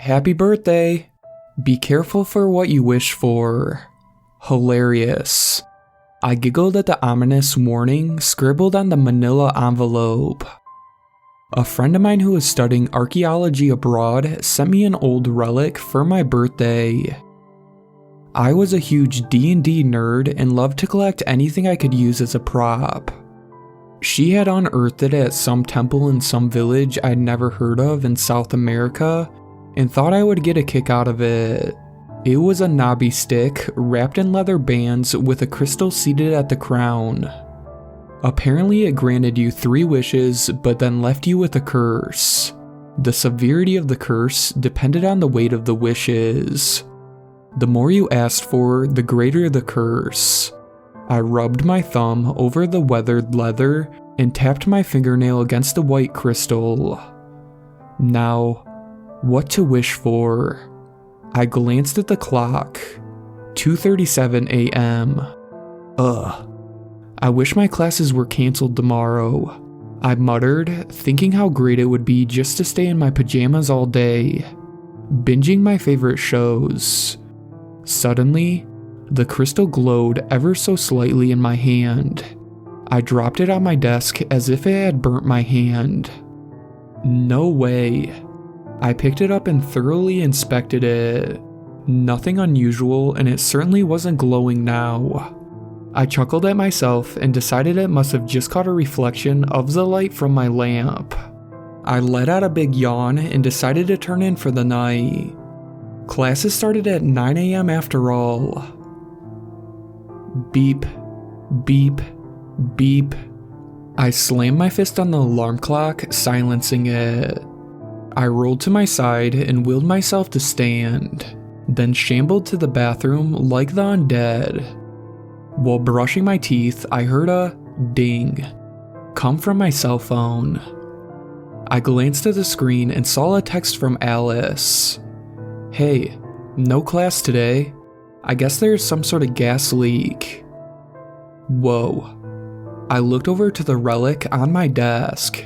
Happy birthday! Be careful for what you wish for. Hilarious. I giggled at the ominous warning scribbled on the manila envelope. A friend of mine who was studying archaeology abroad sent me an old relic for my birthday. I was a huge D&D nerd and loved to collect anything I could use as a prop. She had unearthed it at some temple in some village I'd never heard of in South America and thought I would get a kick out of it. It was a knobby stick wrapped in leather bands with a crystal seated at the crown. Apparently it granted you 3 wishes but then left you with a curse. The severity of the curse depended on the weight of the wishes. The more you asked for, the greater the curse. I rubbed my thumb over the weathered leather and tapped my fingernail against the white crystal. Now, what to wish for? I glanced at the clock. 2:37 a.m. Ugh. I wish my classes were canceled tomorrow. I muttered, thinking how great it would be just to stay in my pajamas all day, binging my favorite shows. Suddenly, the crystal glowed ever so slightly in my hand. I dropped it on my desk as if it had burnt my hand. No way. I picked it up and thoroughly inspected it. Nothing unusual, and it certainly wasn't glowing now. I chuckled at myself and decided it must have just caught a reflection of the light from my lamp. I let out a big yawn and decided to turn in for the night. Classes started at 9 a.m. after all. Beep, beep, beep. I slammed my fist on the alarm clock, silencing it. I rolled to my side and willed myself to stand, then shambled to the bathroom like the undead. While brushing my teeth, I heard a ding come from my cell phone. I glanced at the screen and saw a text from Alice. Hey, no class today. I guess there's some sort of gas leak. Whoa. I looked over to the relic on my desk.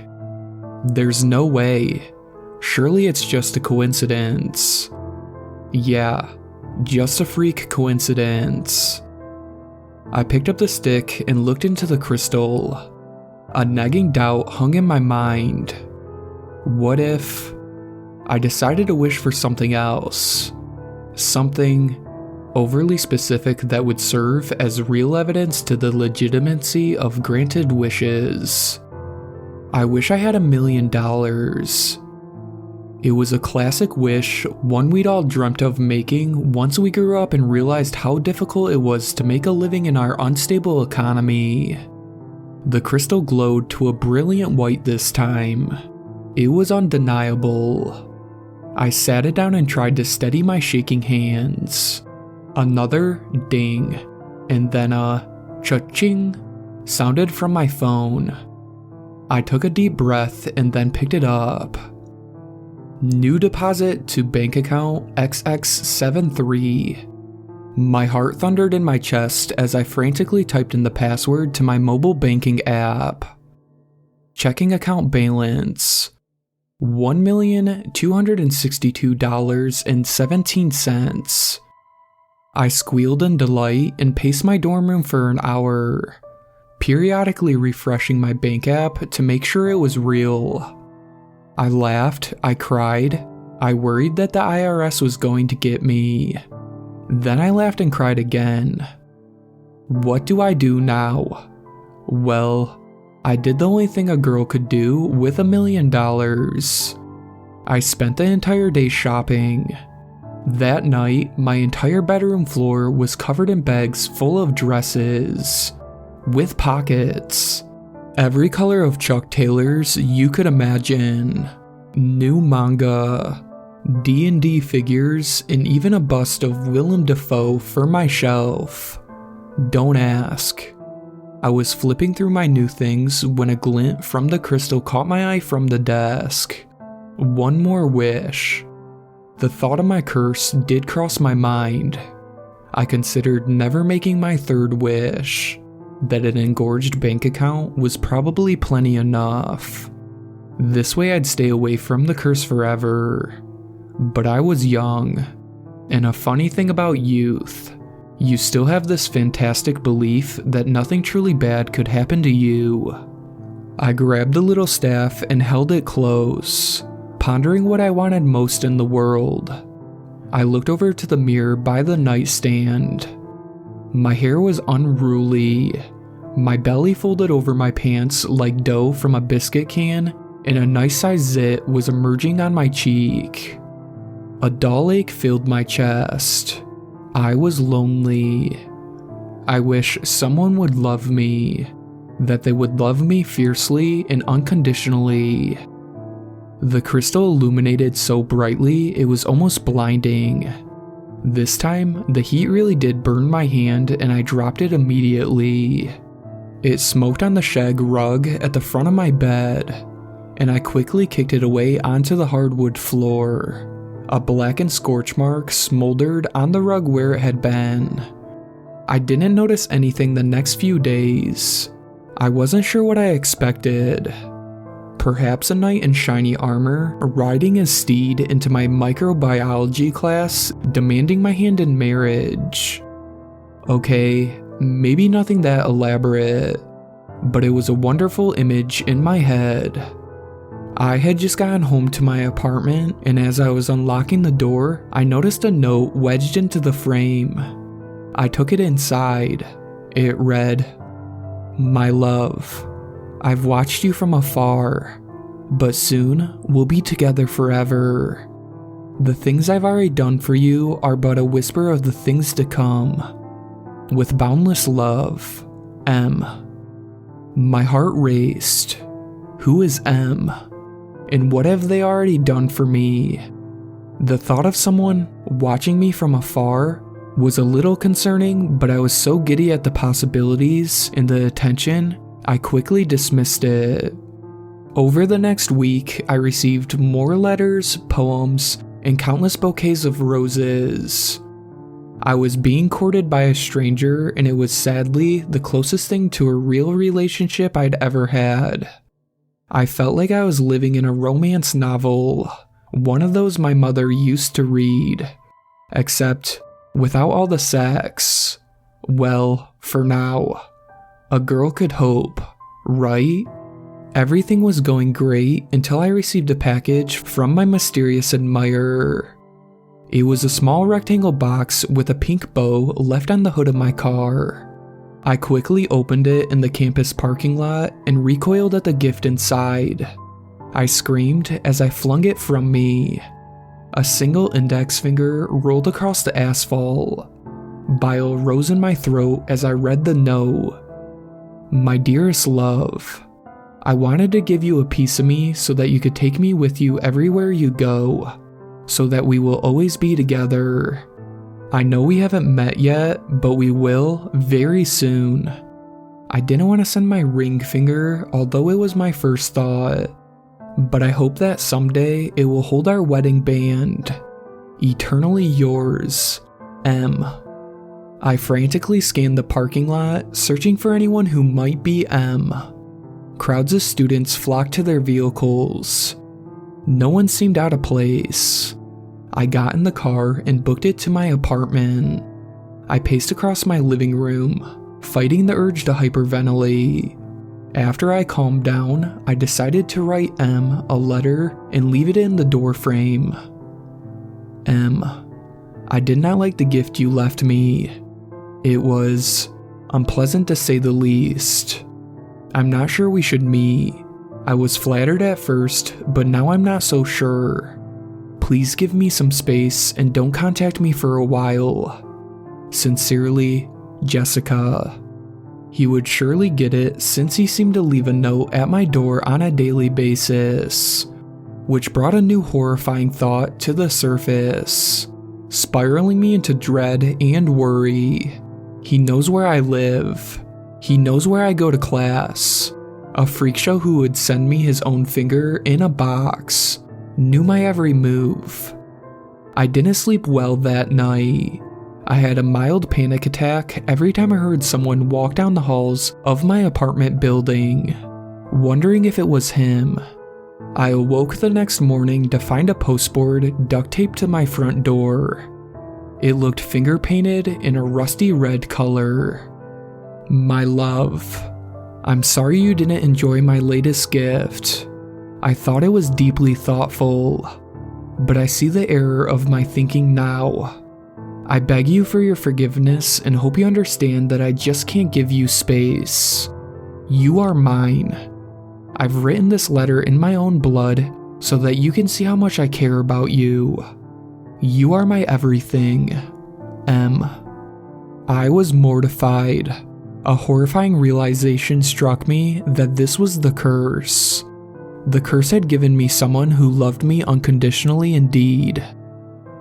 There's no way. Surely it's just a coincidence. Yeah, just a freak coincidence. I picked up the stick and looked into the crystal. A nagging doubt hung in my mind. What if I decided to wish for something else? Something overly specific that would serve as real evidence to the legitimacy of granted wishes. I wish I had $1 million. It was a classic wish, one we'd all dreamt of making once we grew up and realized how difficult it was to make a living in our unstable economy. The crystal glowed to a brilliant white this time. It was undeniable. I sat it down and tried to steady my shaking hands. Another ding, and then a cha-ching sounded from my phone. I took a deep breath and then picked it up. New deposit to bank account XX73. My heart thundered in my chest as I frantically typed in the password to my mobile banking app. Checking account balance. $1,262.17. I squealed in delight and paced my dorm room for an hour, periodically refreshing my bank app to make sure it was real. I laughed, I cried, I worried that the IRS was going to get me. Then I laughed and cried again. What do I do now? Well, I did the only thing a girl could do with $1 million. I spent the entire day shopping. That night, my entire bedroom floor was covered in bags full of dresses, with pockets. Every color of Chuck Taylors you could imagine. New manga, D&D figures, and even a bust of Willem Dafoe for my shelf. Don't ask. I was flipping through my new things when a glint from the crystal caught my eye from the desk. One more wish. The thought of my curse did cross my mind. I considered never making my third wish. That an engorged bank account was probably plenty enough. This way I'd stay away from the curse forever. But I was young. And a funny thing about youth, you still have this fantastic belief that nothing truly bad could happen to you. I grabbed the little staff and held it close, pondering what I wanted most in the world. I looked over to the mirror by the nightstand. My hair was unruly, my belly folded over my pants like dough from a biscuit can, and a nice-sized zit was emerging on my cheek. A dull ache filled my chest. I was lonely. I wish someone would love me, that they would love me fiercely and unconditionally. The crystal illuminated so brightly it was almost blinding. This time, the heat really did burn my hand and I dropped it immediately. It smoked on the shag rug at the front of my bed, and I quickly kicked it away onto the hardwood floor. A blackened scorch mark smoldered on the rug where it had been. I didn't notice anything the next few days. I wasn't sure what I expected. Perhaps a knight in shiny armor riding his steed into my microbiology class demanding my hand in marriage. Okay, maybe nothing that elaborate, but it was a wonderful image in my head. I had just gotten home to my apartment, and as I was unlocking the door, I noticed a note wedged into the frame. I took it inside. It read, "My love, I've watched you from afar, but soon we'll be together forever. The things I've already done for you are but a whisper of the things to come. With boundless love, M." My heart raced. Who is M? And what have they already done for me? The thought of someone watching me from afar was a little concerning, but I was so giddy at the possibilities and the attention, I quickly dismissed it. Over the next week, I received more letters, poems, and countless bouquets of roses. I was being courted by a stranger, and it was sadly the closest thing to a real relationship I'd ever had. I felt like I was living in a romance novel, one of those my mother used to read, except without all the sex. Well, for now. A girl could hope, right? Everything was going great until I received a package from my mysterious admirer. It was a small rectangle box with a pink bow left on the hood of my car. I quickly opened it in the campus parking lot and recoiled at the gift inside. I screamed as I flung it from me. A single index finger rolled across the asphalt. Bile rose in my throat as I read the note. "My dearest love, I wanted to give you a piece of me so that you could take me with you everywhere you go, so that we will always be together. I know we haven't met yet, but we will very soon." I didn't want to send my ring finger, although it was my first thought, but I hope that someday it will hold our wedding band. Eternally yours, M. I frantically scanned the parking lot, searching for anyone who might be M. Crowds of students flocked to their vehicles. No one seemed out of place. I got in the car and booked it to my apartment. I paced across my living room, fighting the urge to hyperventilate. After I calmed down, I decided to write M a letter and leave it in the door frame. M, I did not like the gift you left me. It was unpleasant to say the least. I'm not sure we should meet. I was flattered at first, but now I'm not so sure. Please give me some space and don't contact me for a while. Sincerely, Jessica. He would surely get it since he seemed to leave a note at my door on a daily basis, which brought a new horrifying thought to the surface, spiraling me into dread and worry. He knows where I live. He knows where I go to class. A freak show who would send me his own finger in a box knew my every move. I didn't sleep well that night. I had a mild panic attack every time I heard someone walk down the halls of my apartment building, wondering if it was him. I awoke the next morning to find a postboard duct taped to my front door. It looked finger painted in a rusty red color. My love, I'm sorry you didn't enjoy my latest gift. I thought it was deeply thoughtful, but I see the error of my thinking now. I beg you for your forgiveness and hope you understand that I just can't give you space. You are mine. I've written this letter in my own blood so that you can see how much I care about you. You are my everything. M. I was mortified. A horrifying realization struck me that this was the curse. The curse had given me someone who loved me unconditionally indeed.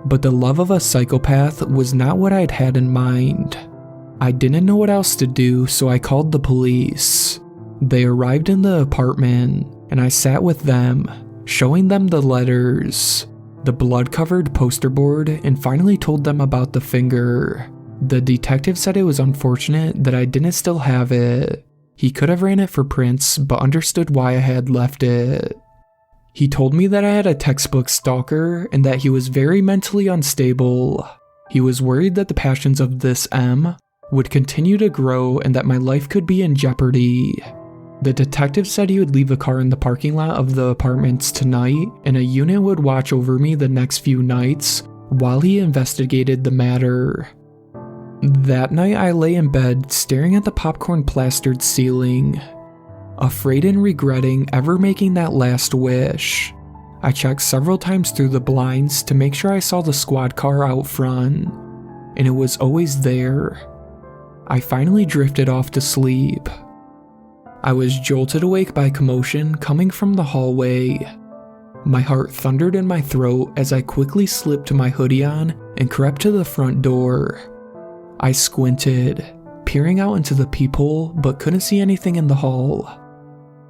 But the love of a psychopath was not what I'd had in mind. I didn't know what else to do, so I called the police. They arrived in the apartment, and I sat with them, showing them the letters, the blood-covered poster board, and finally told them about the finger. The detective said it was unfortunate that I didn't still have it. He could have ran it for prints, but understood why I had left it. He told me that I had a textbook stalker and that he was very mentally unstable. He was worried that the passions of this M would continue to grow and that my life could be in jeopardy. The detective said he would leave a car in the parking lot of the apartments tonight, and a unit would watch over me the next few nights while he investigated the matter. That night I lay in bed staring at the popcorn-plastered ceiling, afraid and regretting ever making that last wish. I checked several times through the blinds to make sure I saw the squad car out front, and it was always there. I finally drifted off to sleep. I was jolted awake by commotion coming from the hallway. My heart thundered in my throat as I quickly slipped my hoodie on and crept to the front door. I squinted, peering out into the peephole, but couldn't see anything in the hall.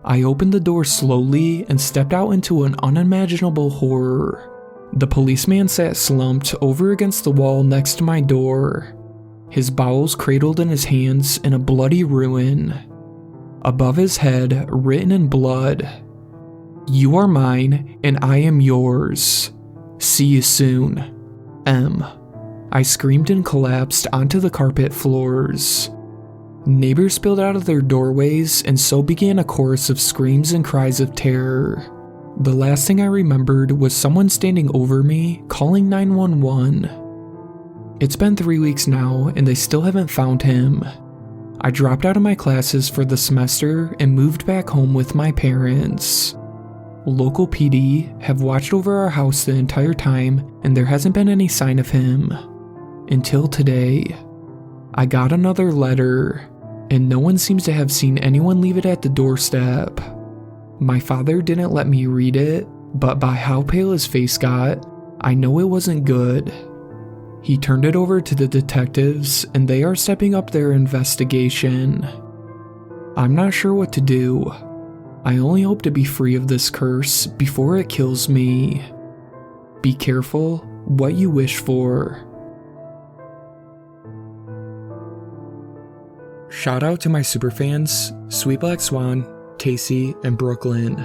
I opened the door slowly and stepped out into an unimaginable horror. The policeman sat slumped over against the wall next to my door, his bowels cradled in his hands in a bloody ruin. Above his head, written in blood, "You are mine, and I am yours. See you soon. M." I screamed and collapsed onto the carpet floors. Neighbors spilled out of their doorways, and so began a chorus of screams and cries of terror. The last thing I remembered was someone standing over me, calling 911. It's been 3 weeks now, and they still haven't found him. I dropped out of my classes for the semester and moved back home with my parents. Local PD have watched over our house the entire time, and there hasn't been any sign of him. Until today. I got another letter, and no one seems to have seen anyone leave it at the doorstep. My father didn't let me read it, but by how pale his face got, I know it wasn't good. He turned it over to the detectives, and they are stepping up their investigation. I'm not sure what to do. I only hope to be free of this curse before it kills me. Be careful what you wish for. Shout out to my superfans, Sweet Black Swan, Casey, and Brooklyn.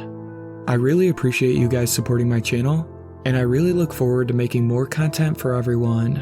I really appreciate you guys supporting my channel, and I really look forward to making more content for everyone.